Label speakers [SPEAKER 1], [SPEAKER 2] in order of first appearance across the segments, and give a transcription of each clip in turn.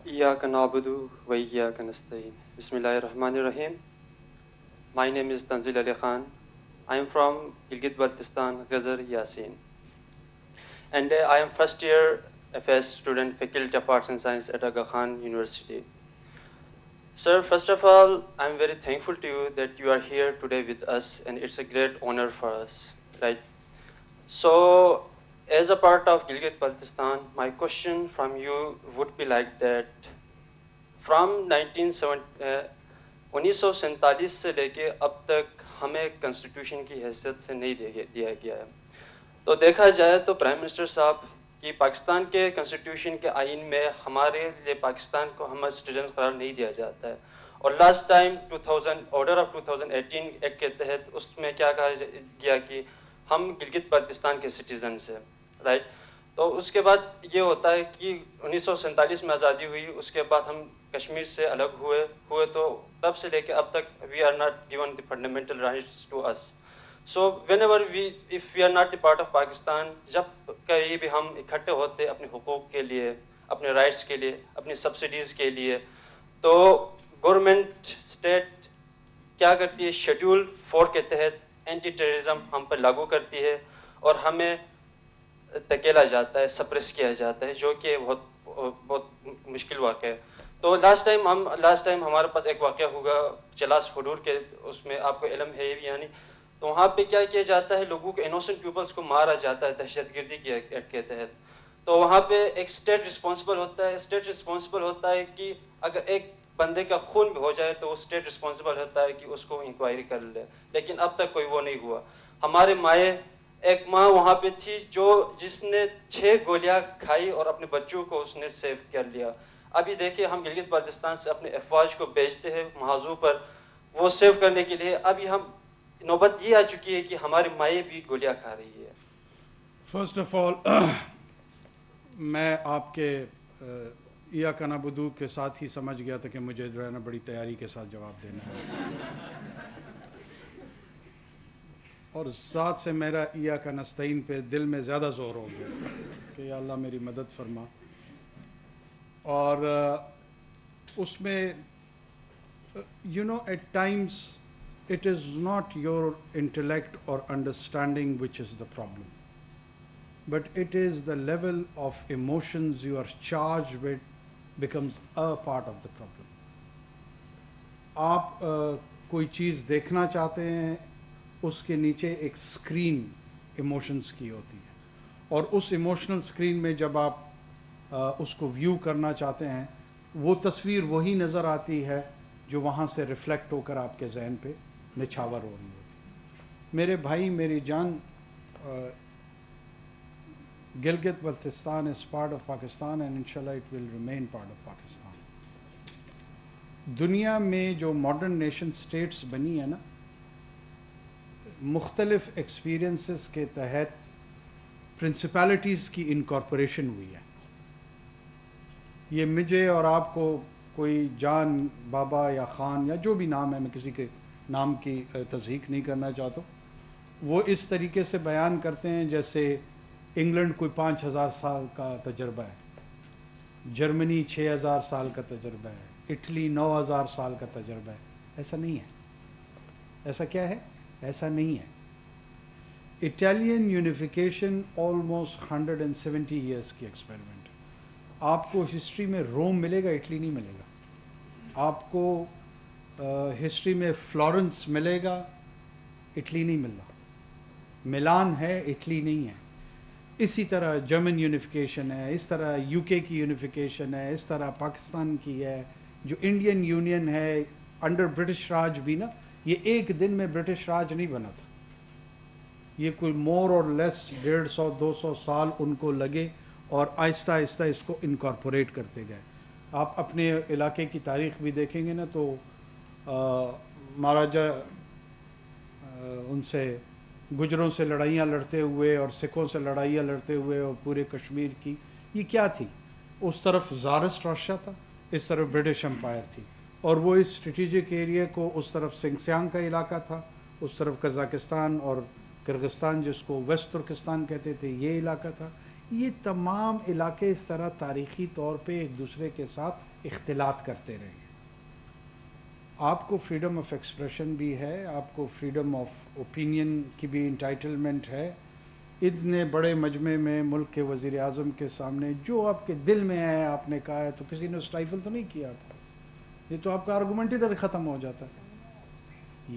[SPEAKER 1] إياك نعبد وإياك نستعين. Bismillahirrahmanirrahim. My name is Tanzil Ali Khan. I am from Gilgit-Baltistan, Ghazar, Yasin. And I am first year FS student, Faculty of Arts and Science at Aga Khan University. Sir, first of all, I am very thankful to you that you are here today with us, and it's a great honor for us, right? So, as a part of Gilgit-Baltistan, my question from you would be like that. From 1947 سے لے کے اب تک ہمیں constitution کی حیثیت سے نہیں دیا گیا ہے. تو دیکھا جائے تو پرائم منسٹر صاحب کی پاکستان کے کنسٹیٹیوشن کے آئین میں ہمارے لیے پاکستان کو ہم سٹیزن قرار نہیں دیا جاتا ہے. اور last time 2000 order of 2018 act کے تحت اس میں کیا کہا گیا کہ ہم گلگت بلتستان کے سٹیزنس ہیں, رائٹ. تو اس کے بعد یہ ہوتا ہے کہ 1947 میں آزادی ہوئی, اس کے بعد ہم کشمیر سے الگ ہوئے تو تب سے لے کے اب تک we are not given the fundamental rights to us. So whenever if we are not the part of Pakistan, جب کہیں بھی ہم اکٹھے ہوتے اپنے حقوق کے لیے, اپنے رائٹس کے لیے, اپنی سبسڈیز کے لیے, تو گورنمنٹ اسٹیٹ کیا کرتی ہے, شیڈول 4 کے تحت اینٹی ٹیررزم ہم پر لاگو کرتی ہے اور ہمیں دھکیلا جاتا ہے, سپریس کیا جاتا ہے, جو کہ بہت مشکل واقعہ ہے. تو لاسٹ ٹائم ہمارے پاس ایک واقعہ ہوگا چلاس حدود کے, اس میں آپ کو علم ہے یعنی, تو وہاں پہ کیا کیا جاتا ہے, لوگوں کو انوسنٹ پیپلس کو مارا جاتا ہے دہشت گردی کے ایکٹ کے تحت. تو وہاں پہ ایک اسٹیٹ رسپانسبل ہوتا ہے کہ اگر ایک بندے کا خون بھی ہو جائے تو وہ اسٹیٹ رسپانسبل ہوتا ہے کہ اس کو انکوائری کر لے, لیکن اب تک کوئی وہ نہیں ہوا. ہمارے مائیں, ایک ماں وہاں پہ تھی جس نے 6 گولیاں کھائی اور اپنے بچوں کو اس نے سیو کر لیا. ابھی دیکھیں ہم گلگت بلتستان سے اپنے افواج کو بھیجتے ہیں محاذوں پر وہ سیو کرنے کے لیے, ابھی ہم نوبت یہ آ چکی ہے کہ ہماری مائیں بھی گولیاں کھا رہی ہے.
[SPEAKER 2] فرسٹ آف آل میں آپ کے ایاک نعبدو کے ساتھ ہی سمجھ گیا تھا کہ مجھے جو ہے نا بڑی تیاری کے ساتھ جواب دینا ہے, اور ذات سے میرا ایاک نستعین پہ دل میں زیادہ زور ہو گیا کہ یا اللہ میری مدد فرما. اور اس میں at times it is not your intellect or understanding which is the problem, but it is the level of emotions you are charged with becomes a part of the problem. آپ کوئی چیز دیکھنا چاہتے ہیں, اس کے نیچے ایک اسکرین ایموشنز کی ہوتی ہے, اور اس ایموشنل اسکرین میں جب آپ اس کو ویو کرنا چاہتے ہیں, وہ تصویر وہی نظر آتی ہے جو وہاں سے ریفلیکٹ ہو کر آپ کے ذہن پہ نچھاور ہو رہی ہوتی. میرے بھائی, میری جان, Gilgit Baltistan is part of Pakistan and انشاءاللہ it will remain part of Pakistan. دنیا میں جو ماڈرن نیشن اسٹیٹس بنی ہے نا, مختلف ایکسپیرینسز کے تحت پرنسپلٹیز کی انکارپوریشن ہوئی ہے. یہ مجھے اور آپ کو کوئی جان بابا یا خان یا جو بھی نام ہے, میں کسی کے نام کی تصحیح نہیں کرنا چاہتا, وہ اس طریقے سے بیان کرتے ہیں جیسے انگلینڈ کوئی 5000 سال کا تجربہ ہے, جرمنی 6000 سال کا تجربہ ہے, اٹلی 9000 سال کا تجربہ ہے. ایسا نہیں ہے. ایسا کیا ہے؟ ایسا نہیں ہے. اٹالین یونیفیکیشن آلموسٹ 170 ایئرس کی ایکسپیریمنٹ. آپ کو ہسٹری میں روم ملے گا, اٹلی نہیں ملے گا. آپ کو ہسٹری میں فلورنس ملے گا, اٹلی نہیں مل رہا. ملان ہے, اٹلی نہیں ہے. اسی طرح جرمن یونیفیکیشن ہے, اس طرح یو کے کی یونیفیکیشن ہے, اس طرح پاکستان کی ہے, جو انڈین یونین ہے انڈر برٹش راج بھی نا, یہ ایک دن میں برٹش راج نہیں بنا تھا. یہ کوئی مور اور لیس 150-200 سال ان کو لگے, اور آہستہ آہستہ اس کو انکارپوریٹ کرتے گئے. آپ اپنے علاقے کی تاریخ بھی دیکھیں گے نا تو مہاراجا ان سے گجروں سے لڑائیاں لڑتے ہوئے اور سکھوں سے لڑائیاں لڑتے ہوئے, اور پورے کشمیر کی یہ کیا تھی, اس طرف زارسٹ راشیا تھا, اس طرف برٹش امپائر تھی, اور وہ اس اسٹریٹجک ایریا کو, اس طرف سنگسیانگ کا علاقہ تھا, اس طرف قزاقستان اور کرغستان جس کو ویسٹ ترکستان کہتے تھے, یہ علاقہ تھا. یہ تمام علاقے اس طرح تاریخی طور پہ ایک دوسرے کے ساتھ اختلاط کرتے رہے ہیں. آپ کو فریڈم آف ایکسپریشن بھی ہے, آپ کو فریڈم آف اوپینین کی بھی انٹائٹلمنٹ ہے. اتنے بڑے مجمع میں ملک کے وزیر اعظم کے سامنے جو آپ کے دل میں ہے آپ نے کہا ہے, تو کسی نے اسٹائفل تو نہیں کیا آپ کو. یہ تو آپ کا آرگومنٹ ادھر ختم ہو جاتا ہے.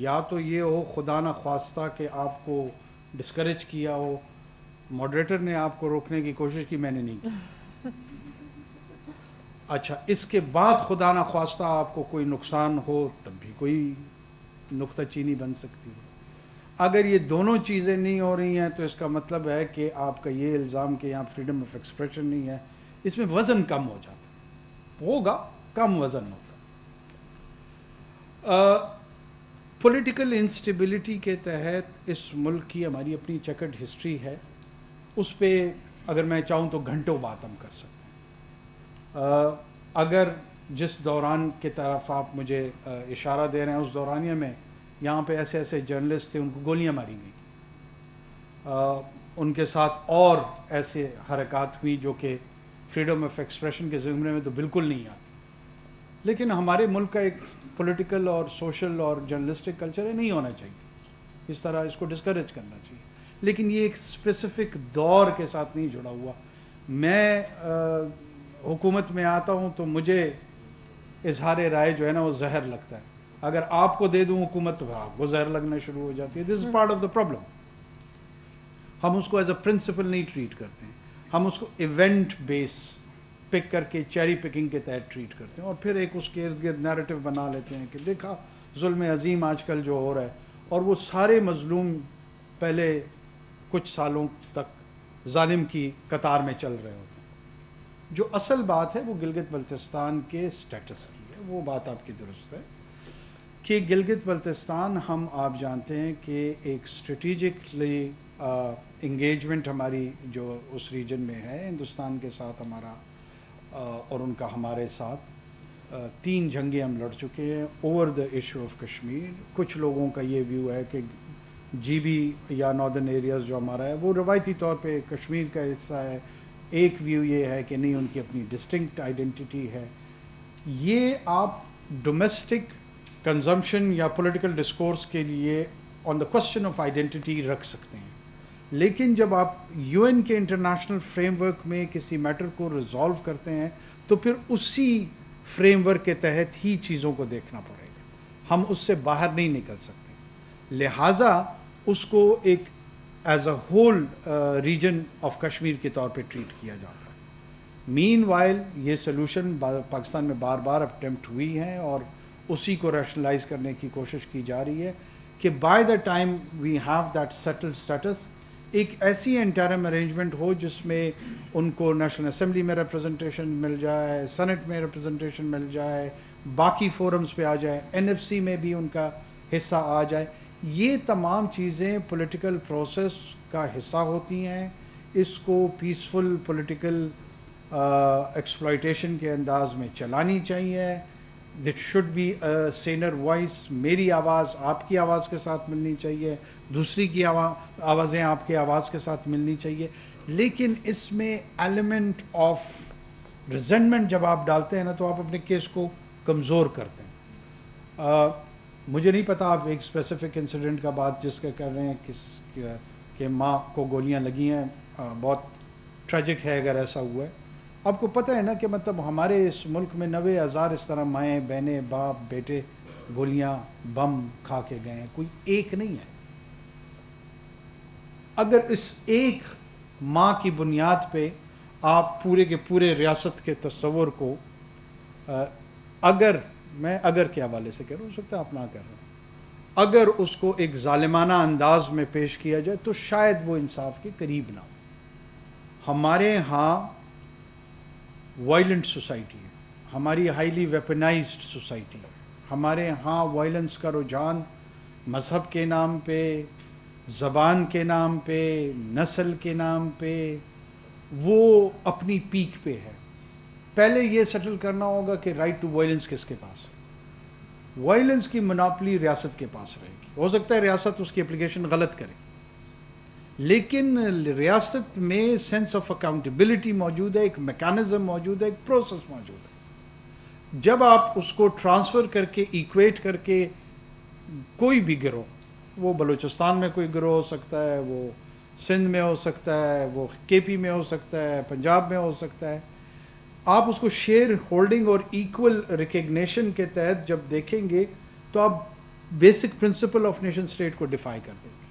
[SPEAKER 2] یا تو یہ ہو خدا نہ خواستہ کہ آپ کو ڈسکریج کیا ہو, ماڈریٹر نے آپ کو روکنے کی کوشش کی, میں نے نہیں کی. اچھا, اس کے بعد خدا نہ خواستہ آپ کو کوئی نقصان ہو تب بھی کوئی نکتہ چینی بن سکتی ہے. اگر یہ دونوں چیزیں نہیں ہو رہی ہیں تو اس کا مطلب ہے کہ آپ کا یہ الزام کہ یہاں فریڈم آف ایکسپریشن نہیں ہے, اس میں وزن کم ہو جاتا ہے, ہوگا کم وزن ہوتا. پولیٹیکل انسٹیبلٹی کے تحت اس ملک کی ہماری اپنی چیکرڈ ہسٹری ہے, اس پہ اگر میں چاہوں تو گھنٹوں بات ہم کر سکتے ہیں. اگر جس دوران کی طرف آپ مجھے اشارہ دے رہے ہیں اس دورانیہ میں یہاں پہ ایسے ایسے جرنلسٹ تھے, ان کو گولیاں ماری گئیں, ان کے ساتھ اور ایسے حرکات ہوئی جو کہ فریڈم آف ایکسپریشن کے زمرے میں تو بالکل نہیں آتی. لیکن ہمارے ملک کا ایک پولیٹیکل اور سوشل اور جرنلسٹک کلچر ہے, نہیں ہونا چاہیے, اس طرح اس کو ڈسکریج کرنا چاہیے. لیکن یہ ایک اسپیسیفک دور کے ساتھ نہیں جڑا ہوا. میں حکومت میں آتا ہوں تو مجھے اظہار رائے جو ہے نا وہ زہر لگتا ہے. اگر آپ کو دے دوں حکومت تو آپ کو زہر لگنا شروع ہو جاتی ہے. This is part of the problem. ہم اس کو ایز اے پرنسپل نہیں ٹریٹ کرتے ہیں, ہم اس کو ایونٹ بیس پک کر کے چیری پکنگ کے تحت ٹریٹ کرتے ہیں, اور پھر ایک اس کے ارد گرد نیریٹو بنا لیتے ہیں کہ دیکھا ظلم عظیم آج کل جو ہو رہا ہے, اور وہ سارے مظلوم پہلے کچھ سالوں تک ظالم کی قطار میں چل رہے ہوتے ہیں. جو اصل بات ہے وہ گلگت بلتستان کے سٹیٹس کی ہے. وہ بات آپ کی درست ہے کہ گلگت بلتستان ہم آپ جانتے ہیں کہ ایک اسٹریٹجکلی انگیجمنٹ ہماری جو اس ریجن میں ہے ہندوستان کے ساتھ ہمارا اور ان کا ہمارے ساتھ 3 جنگیں ہم لڑ چکے ہیں over the issue of Kashmir. کچھ لوگوں کا یہ ویو ہے کہ جی بی یا ناردرن ایریاز جو ہمارا ہے وہ روایتی طور پہ کشمیر کا حصہ ہے. ایک ویو یہ ہے کہ نہیں, ان کی اپنی ڈسٹنکٹ آئیڈینٹی ہے. یہ آپ ڈومیسٹک کنزمپشن یا پولیٹیکل ڈسکورس کے لیے آن دا کوسچن آف آئیڈینٹی رکھ سکتے ہیں, لیکن جب آپ یو این کے انٹرنیشنل فریم ورک میں کسی میٹر کو ریزالو کرتے ہیں تو پھر اسی فریم ورک کے تحت ہی چیزوں کو دیکھنا پڑے گا. ہم اس سے باہر نہیں نکل سکتے. لہٰذا اس کو ایک as a whole region of Kashmir کے طور پہ ٹریٹ کیا جاتا ہے. مین وائل یہ سلوشن پاکستان میں بار بار اٹیمپٹ ہوئی ہیں اور اسی کو ریشنلائز کرنے کی کوشش کی جا رہی ہے کہ by the time we have that settled status ایک ایسی انٹرم ارینجمنٹ ہو جس میں ان کو نیشنل اسمبلی میں ریپرزنٹیشن مل جائے, سینٹ میں ریپرزنٹیشن مل جائے, باقی فورمز پہ آ جائے, NFC میں بھی ان کا حصہ آ جائے. یہ تمام چیزیں پولیٹیکل پروسیس کا حصہ ہوتی ہیں. اس کو پیسفل پولیٹیکل ایکسپلائٹیشن کے انداز میں چلانی چاہیے. That should be a saner voice. میری آواز آپ کی آواز کے ساتھ ملنی چاہیے, دوسری کی آوازیں آپ کی آواز کے ساتھ ملنی چاہیے. لیکن اس میں ایلیمنٹ آف ریزنٹمنٹ جب آپ ڈالتے ہیں نا تو آپ اپنے کیس کو کمزور کرتے ہیں. مجھے نہیں پتا آپ ایک اسپیسیفک انسیڈنٹ کا بات جس کا کر رہے ہیں کہ ماں کو گولیاں لگی ہیں, بہت ٹریجک ہے اگر ایسا ہوا ہے. آپ کو پتہ ہے نا کہ مطلب ہمارے اس ملک میں 90,000 اس طرح مائیں بہنیں باپ بیٹے گولیاں بم کھا کے گئے ہیں, کوئی ایک نہیں ہے. اگر اس ایک ماں کی بنیاد پہ آپ پورے کے پورے ریاست کے تصور کو اگر کے حوالے سے کہہ رہا ہوں, ہو سکتا ہے آپ نہ کر رہے ہیں, اگر اس کو ایک ظالمانہ انداز میں پیش کیا جائے تو شاید وہ انصاف کے قریب نہ ہو. ہمارے ہاں وائلنٹ سوسائٹی ہے, ہماری ہائیلی ویپنائزڈ سوسائٹی ہے. ہمارے ہاں وائلنس کا رجحان مذہب کے نام پہ, زبان کے نام پہ, نسل کے نام پہ وہ اپنی پیک پہ ہے. پہلے یہ سیٹل کرنا ہوگا کہ رائٹ ٹو وائلنس کس کے پاس ہے. وائلنس کی مناپلی ریاست کے پاس رہے گی. ہو سکتا ہے ریاست اس کی اپلیکیشن غلط کرے, لیکن ریاست میں سینس آف اکاؤنٹیبلٹی موجود ہے، ایک میکانزم موجود ہے، ایک پروسیس موجود ہے. جب آپ اس کو ٹرانسفر کر کے ایکویٹ کر کے کوئی بھی گروہ، وہ بلوچستان میں کوئی گروہ ہو سکتا ہے، وہ سندھ میں ہو سکتا ہے، وہ کے پی میں ہو سکتا ہے، پنجاب میں ہو سکتا ہے، آپ اس کو شیئر ہولڈنگ اور ایکول ریکگنیشن کے تحت جب دیکھیں گے تو آپ basic principle of nation state کو ڈیفائی کر دیں گے.